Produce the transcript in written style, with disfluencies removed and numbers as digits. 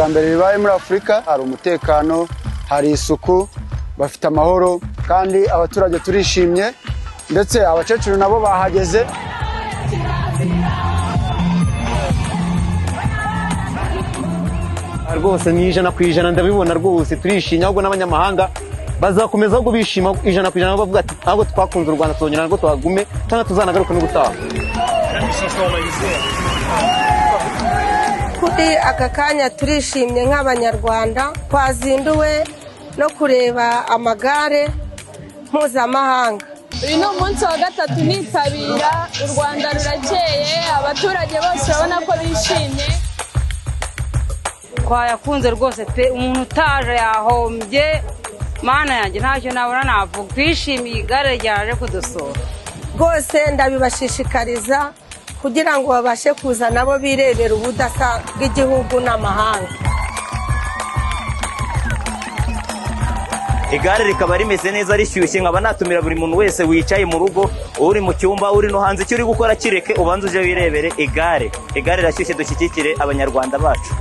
iterambere ribaye muri Afrika, hari umutekano, hari isuku, bafite amahoro kandi abaturage turishimye, ndetse abakecuru nabo bahageze. Rwose ni 100% ndabibona rwose turishimye, ahubwo n'abanyamahanga bazakomeza ahubwo bishima 100% bavuga ati ahubwo twakunze u Rwanda tuzongera ngo tuhagume cyangwa tuzanagaruka no gutaha. Kuri aka kanya turishimye nk'abanyarwanda, twazinduwe no kureba amagare mpuzamahanga. Uyu ni umunsi wa gatatu nitabira, u Rwanda rurakeye, abaturage bose urabona ko bishimye. Twayakunze rwose pe, umuntu utaje yahombye, mana yanjye ntacyo nabona navuga, twishimiye igare ryaje kudusura. Rwose ndabibashishikariza kugira ngo babashe kuza nabo birebera ubudasa bw'igihugu n'amahanga. Igare rikaba rimeze neza rishyushye, nkaba natumira buri muntu wese wicaye mu rugo, uri mu cyumba, uri no hanze, icyo uri gukora kireke ubanze uje wirebere igare. Igare rashyushye, dushyigikire abanyarwanda bacu.